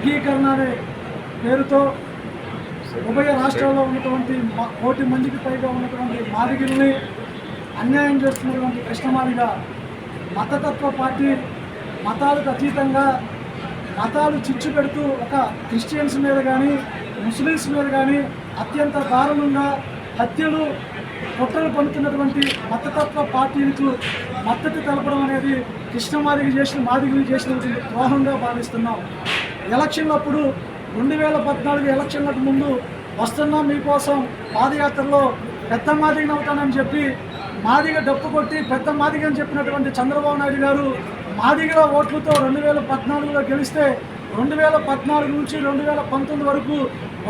వర్గీకరణ అనే పేరుతో ఉభయ రాష్ట్రాల్లో ఉన్నటువంటి 1 కోటి మందికి పైగా ఉన్నటువంటి మాదిగల్ని అన్యాయం చేస్తున్నటువంటి కృష్ణమాదిగ మతతత్వ పార్టీ మతాలకు అతీతంగా మతాలు చిచ్చు పెడుతూ ఒక క్రిస్టియన్స్ మీద కానీ ముస్లిమ్స్ మీద కానీ అత్యంత దారుణంగా హత్యలు కుట్రలు పన్నుతున్నటువంటి మతతత్వ పార్టీలకు మద్దతు తెలపడం అనేది మాదిగలు చేసినటువంటి ద్రోహంగా భావిస్తున్నాం. ఎలక్షన్లప్పుడు 2014 ఎలక్షన్లకు ముందు వస్తున్నాం మీకోసం పాదయాత్రలో పెద్ద మాదిగని అవుతానని చెప్పి మాదిగ డప్పు కొట్టి పెద్ద మాదిగ అని చెప్పినటువంటి చంద్రబాబు నాయుడు గారు మాదిగల ఓట్లతో 2014లో గెలిస్తే 2014 నుంచి 2019 వరకు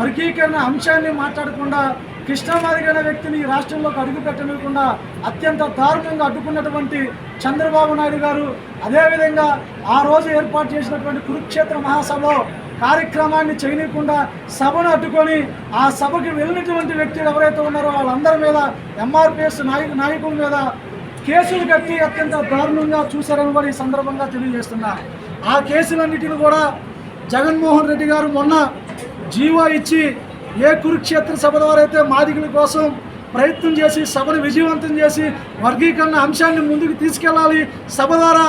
వర్గీకరణ అంశాన్ని మాట్లాడకుండా కృష్ణమాదిగ అనే వ్యక్తిని ఈ రాష్ట్రంలోకి అడుగు పెట్టనివ్వకుండా అత్యంత దారుణంగా అడ్డుకున్నటువంటి చంద్రబాబు నాయుడు గారు అదేవిధంగా ఆ రోజు ఏర్పాటు చేసినటువంటి కురుక్షేత్ర మహాసభలో కార్యక్రమాన్ని చేయనీయకుండా సభను అడ్డుకొని ఆ సభకి వెళ్ళినటువంటి వ్యక్తులు ఎవరైతే ఉన్నారో వాళ్ళందరి మీద ఎంఆర్పిఎస్ నాయకుల మీద కేసులు కట్టి అత్యంత దారుణంగా చూశారని కూడా ఈ సందర్భంగా తెలియజేస్తున్నా. ఆ కేసులన్నిటిని కూడా జగన్మోహన్ రెడ్డి గారు మొన్న జీవో ఇచ్చి ఏ కురుక్షేత్ర సభ ద్వారా అయితే మాదిగల కోసం ప్రయత్నం చేసి సభను విజయవంతం చేసి వర్గీకరణ అంశాన్ని ముందుకు తీసుకెళ్ళాలి, సభ ద్వారా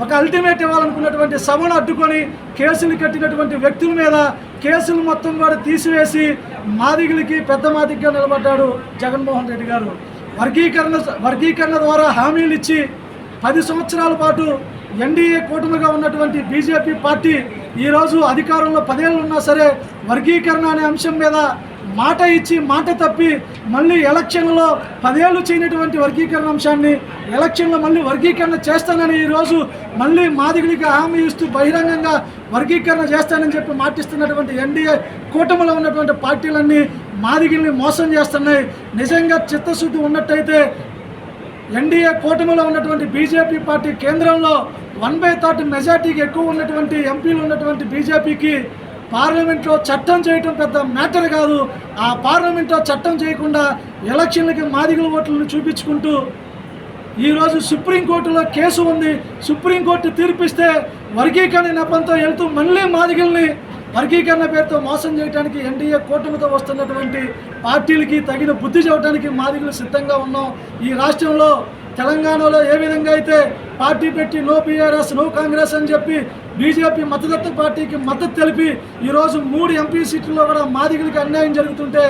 ఒక అల్టిమేట్ ఇవ్వాలనుకున్నటువంటి సభను అడ్డుకొని కేసులు కట్టినటువంటి వ్యక్తుల మీద కేసులు మొత్తం కూడా తీసివేసి మాదిగలకి పెద్ద మాదిగగా నిలబడ్డాడు జగన్మోహన్ రెడ్డి గారు. వర్గీకరణ ద్వారా హామీలు ఇచ్చి 10 సంవత్సరాల పాటు ఎన్డీఏ కూటమిగా ఉన్నటువంటి బీజేపీ పార్టీ ఈరోజు అధికారంలో 10 ఏళ్ళు ఉన్నా సరే వర్గీకరణ అనే అంశం మీద మాట ఇచ్చి మాట తప్పి మళ్ళీ ఎలక్షన్లో 10 ఏళ్ళు చేయనటువంటి వర్గీకరణ అంశాన్ని ఎలక్షన్లో మళ్ళీ వర్గీకరణ చేస్తానని ఈరోజు మళ్ళీ మాదిగలికి హామీ ఇస్తూ బహిరంగంగా వర్గీకరణ చేస్తానని చెప్పి మాటిస్తున్నటువంటి ఎన్డీఏ కూటమిలో ఉన్నటువంటి పార్టీలన్నీ మాదిగల్ని మోసం చేస్తున్నాయి. నిజంగా చిత్తశుద్ధి ఉన్నట్టయితే ఎన్డీఏ కూటమిలో ఉన్నటువంటి బీజేపీ పార్టీ కేంద్రంలో 1/3 మెజార్టీకి ఎక్కువ ఉన్నటువంటి ఎంపీలు ఉన్నటువంటి బీజేపీకి పార్లమెంట్లో చట్టం చేయటం పెద్ద మ్యాటర్ కాదు. ఆ పార్లమెంట్లో చట్టం చేయకుండా ఎలక్షన్లకి మాదిగల ఓట్లను చూపించుకుంటూ ఈరోజు సుప్రీంకోర్టులో కేసు ఉంది. సుప్రీంకోర్టు తీర్పిస్తే వర్గీకరణ నెపంతో వెళ్తూ మళ్ళీ మాదిగల్ని వర్గీకరణ పేరుతో మోసం చేయడానికి ఎన్డీఏ కూటమితో వస్తున్నటువంటి పార్టీలకి తగిన బుద్ధి చెప్పడానికి మాదిగలు సిద్ధంగా ఉన్నాం. ఈ రాష్ట్రంలో తెలంగాణలో ఏ విధంగా అయితే పార్టీ పెట్టి నో బీఆర్ఎస్ నో కాంగ్రెస్ అని చెప్పి బీజేపీ మతతత్వ పార్టీకి మద్దతు తెలిపి ఈరోజు 3 ఎంపీ సీట్లలో కూడా మాదిగలకి అన్యాయం జరుగుతుంటే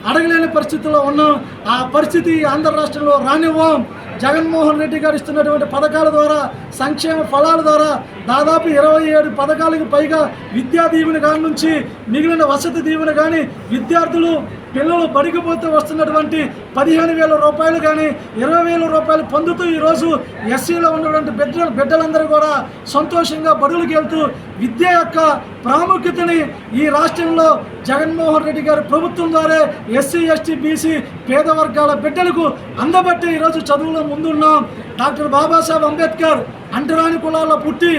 అడగలేని పరిస్థితుల్లో ఉన్నాం. ఆ పరిస్థితి ఆంధ్ర రాష్ట్రంలో రానివ్వం. జగన్మోహన్ రెడ్డి గారు ఇస్తున్నటువంటి పథకాల ద్వారా సంక్షేమ ఫలాల ద్వారా దాదాపు 27 పథకాలకు పైగా విద్యా దీవెన కాడి నుంచి మిగిలిన వసతి దీవెన కానీ విద్యార్థులు పిల్లలు బడికిపోతే వస్తున్నటువంటి 15,000 రూపాయలు కానీ 20,000 రూపాయలు పొందుతూ ఈరోజు ఎస్సీలో ఉన్నటువంటి బిడ్డలందరూ కూడా సంతోషంగా బడులకు వెళ్తూ విద్య యొక్క ప్రాముఖ్యతని ఈ రాష్ట్రంలో జగన్మోహన్ రెడ్డి గారి ప్రభుత్వం ద్వారా ఎస్సీ ఎస్టీ బీసీ పేద వర్గాల బిడ్డలకు అందబట్టి ఈరోజు చదువులో ముందున్నాం. డాక్టర్ బాబాసాహెబ్ అంబేద్కర్ అంటరాని కులాల్లో పుట్టి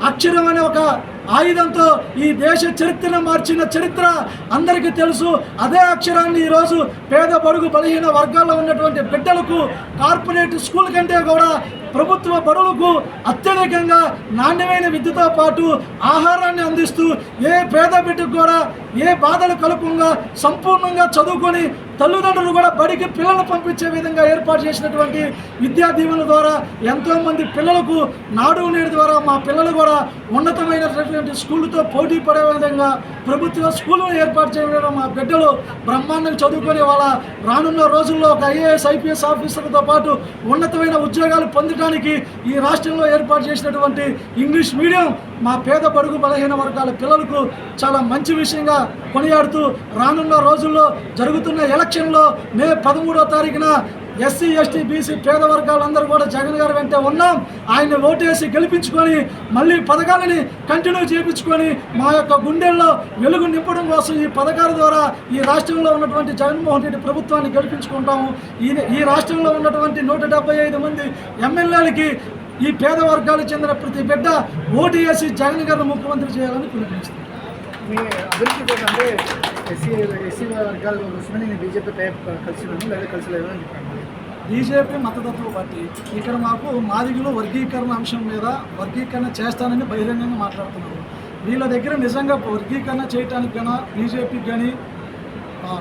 అక్షరం అనే ఒక ఆయుధంతో ఈ దేశ చరిత్రను మార్చిన చరిత్ర అందరికీ తెలుసు. అదే అక్షరాన్ని ఈరోజు పేద బడుగు బలహీన వర్గాల్లో ఉన్నటువంటి బిడ్డలకు కార్పొరేట్ స్కూల్ కంటే కూడా ప్రభుత్వ బడులకు అత్యధికంగా నాణ్యమైన విద్యతో పాటు ఆహారాన్ని అందిస్తూ ఏ పేద బిడ్డకు కూడా ఏ బాధలు కలపకుండా సంపూర్ణంగా చదువుకొని తల్లిదండ్రులు కూడా బడికి పిల్లలు పంపించే విధంగా ఏర్పాటు చేసినటువంటి విద్యా దీవెనల ద్వారా ఎంతోమంది పిల్లలకు నాడు నేడు ద్వారా మా పిల్లలు కూడా ఉన్నతమైనటువంటి స్కూళ్ళతో పోటీ పడే విధంగా ప్రభుత్వ స్కూళ్ళను ఏర్పాటు చేయడం మా బిడ్డలు బ్రహ్మాండంగా చదువుకునే వాళ్ళ రానున్న రోజుల్లో ఒక ఐఏఎస్ ఐపీఎస్ ఆఫీసర్లతో పాటు ఉన్నతమైన ఉద్యోగాలు పొందడానికి ఈ రాష్ట్రంలో ఏర్పాటు చేసినటువంటి ఇంగ్లీష్ మీడియం మా పేద బడుగు బలహీన వర్గాల పిల్లలకు చాలా మంచి విషయంగా కొనియాడుతూ రానున్న రోజుల్లో జరుగుతున్న ఎలక్షన్లో మే 13వ తారీఖున ఎస్సీ ఎస్టీ బీసీ పేద వర్గాలందరూ కూడా జగన్ గారి వెంటే ఉన్నాం. ఆయన్ని ఓటేసి గెలిపించుకొని మళ్ళీ పథకాలని కంటిన్యూ చేయించుకొని మా యొక్క గుండెల్లో వెలుగు నింపడం కోసం ఈ పథకాల ద్వారా ఈ రాష్ట్రంలో ఉన్నటువంటి జగన్మోహన్ రెడ్డి ప్రభుత్వాన్ని గెలిపించుకుంటాము. ఈ రాష్ట్రంలో ఉన్నటువంటి 175 మంది ఎమ్మెల్యేలకి ఈ పేద వర్గాలకు చెందిన ప్రతి బిడ్డ ఓటు వేసి జగన్ గారిని ముఖ్యమంత్రి చేయాలని పిలుపునిస్తాం. మీ అభివృద్ధి కోసం అంటే ఎస్సీ వర్గాల కోసమే నేను బీజేపీ కలిసినాను లేదా కలిసిలేదని చెప్పాను. బీజేపీ మతతత్వ పార్టీ ఇక్కడ మాకు మాదిగలు వర్గీకరణ అంశం మీద వర్గీకరణ చేస్తానని బహిరంగంగా మాట్లాడుతున్నారు. వీళ్ళ దగ్గర నిజంగా వర్గీకరణ చేయడానికి కానీ బీజేపీకి కానీ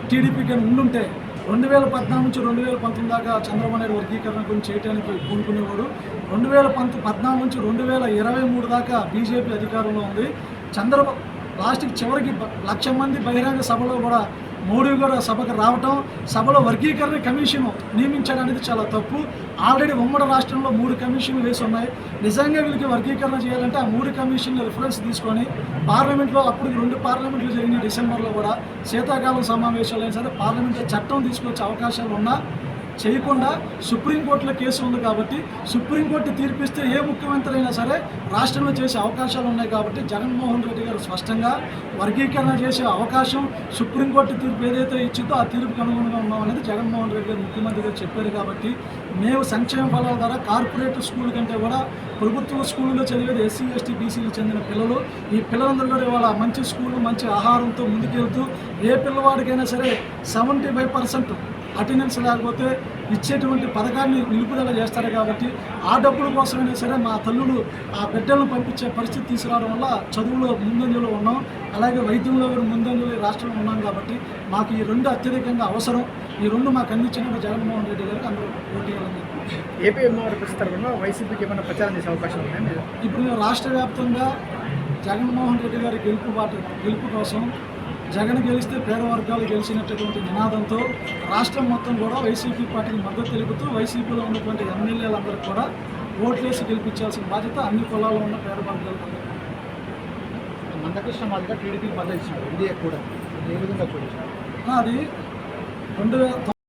టీడీపీకి కానీ ఉండుంటే 2014 నుంచి 2019 దాకా చంద్రబాబు నాయుడు వర్గీకరణ గురించి చేయడానికి పూనుకునేవాడు. 2014 నుంచి 2023 దాకా బీజేపీ అధికారంలో ఉంది. చంద్రబాబు లాస్ట్కి చివరికి 1,00,000 మంది బహిరంగ సభలో కూడా మోడీ కూడా సభకు రావటం, సభలో వర్గీకరణ కమిషన్ నియమించడం అనేది చాలా తప్పు. ఆల్రెడీ ఉమ్మడి రాష్ట్రంలో 3 కమిషన్లు వేసి ఉన్నాయి. నిజంగా వీళ్ళకి వర్గీకరణ చేయాలంటే ఆ 3 కమిషన్లు రిఫరెన్స్ తీసుకొని పార్లమెంట్లో అప్పుడు 2 పార్లమెంట్లు జరిగినాయి. డిసెంబర్లో కూడా శీతాకాలం సమావేశాలు అయినా సరే పార్లమెంట్లో చట్టం తీసుకొచ్చే అవకాశాలు ఉన్నా చేయకుండా సుప్రీంకోర్టులో కేసు ఉంది కాబట్టి సుప్రీంకోర్టు తీర్పిస్తే ఏ ముఖ్యమంత్రి అయినా సరే రాష్ట్రంలో చేసే అవకాశాలు ఉన్నాయి కాబట్టి జగన్మోహన్ రెడ్డి గారు స్పష్టంగా వర్గీకరణ చేసే అవకాశం సుప్రీంకోర్టు తీర్పు ఏదైతే ఇచ్చిందో ఆ తీర్పుకు అనుగుణంగా ఉన్నాం అనేది జగన్మోహన్ రెడ్డి గారు ముఖ్యమంత్రి గారు చెప్పారు. కాబట్టి మేము సంక్షేమ ఫలాల ద్వారా కార్పొరేట్ స్కూల్ కంటే కూడా ప్రభుత్వ స్కూళ్ళలో చదివేది ఎస్సీ ఎస్టీ బీసీలకు చెందిన పిల్లలు. ఈ పిల్లలందరూ కూడా ఇవాళ మంచి స్కూళ్ళు మంచి ఆహారంతో ముందుకెళ్తూ ఏ పిల్లవాడికైనా సరే 75% అటెండెన్స్ లేకపోతే ఇచ్చేటువంటి పథకాన్ని నిలుపుదల చేస్తారు. కాబట్టి ఆ డబ్బుల కోసమైనా సరే మా తల్లులు ఆ బిడ్డలను పంపించే పరిస్థితి తీసుకురావడం వల్ల చదువులో ముందంజలో ఉన్నాం, అలాగే వైద్యంలో కూడా ముందంజలో రాష్ట్రంలో ఉన్నాం. కాబట్టి మాకు ఈ 2 అత్యధికంగా అవసరం. ఈ 2 మాకు అందించినప్పుడు జగన్మోహన్ రెడ్డి గారికి అందరూ పోటీ చేయాలని. ఏపీ తరఫున వైసీపీకి ఏమైనా ప్రచారం చేసే అవకాశం ఉన్నాయా? ఇప్పుడు మేము రాష్ట్ర వ్యాప్తంగా జగన్మోహన్ రెడ్డి గారి గెలుపు కోసం జగన్ గెలిస్తే పేద వర్గాలు గెలిచినటువంటి నినాదంతో రాష్ట్రం మొత్తం కూడా వైసీపీ పార్టీకి మద్దతు తెలుపుతూ వైసీపీలో ఉన్నటువంటి ఎమ్మెల్యేలందరికీ కూడా ఓట్లేసి గెలిపించాల్సిన బాధ్యత అన్ని కులాల్లో ఉన్న పేద వర్గాలకు. మందకృష్ణ మాదిగా టీడీపీకి మద్దతు ఇచ్చినారు, ఎన్డీఏ కూడా ఏ విధంగా చూడాలి? అది 2000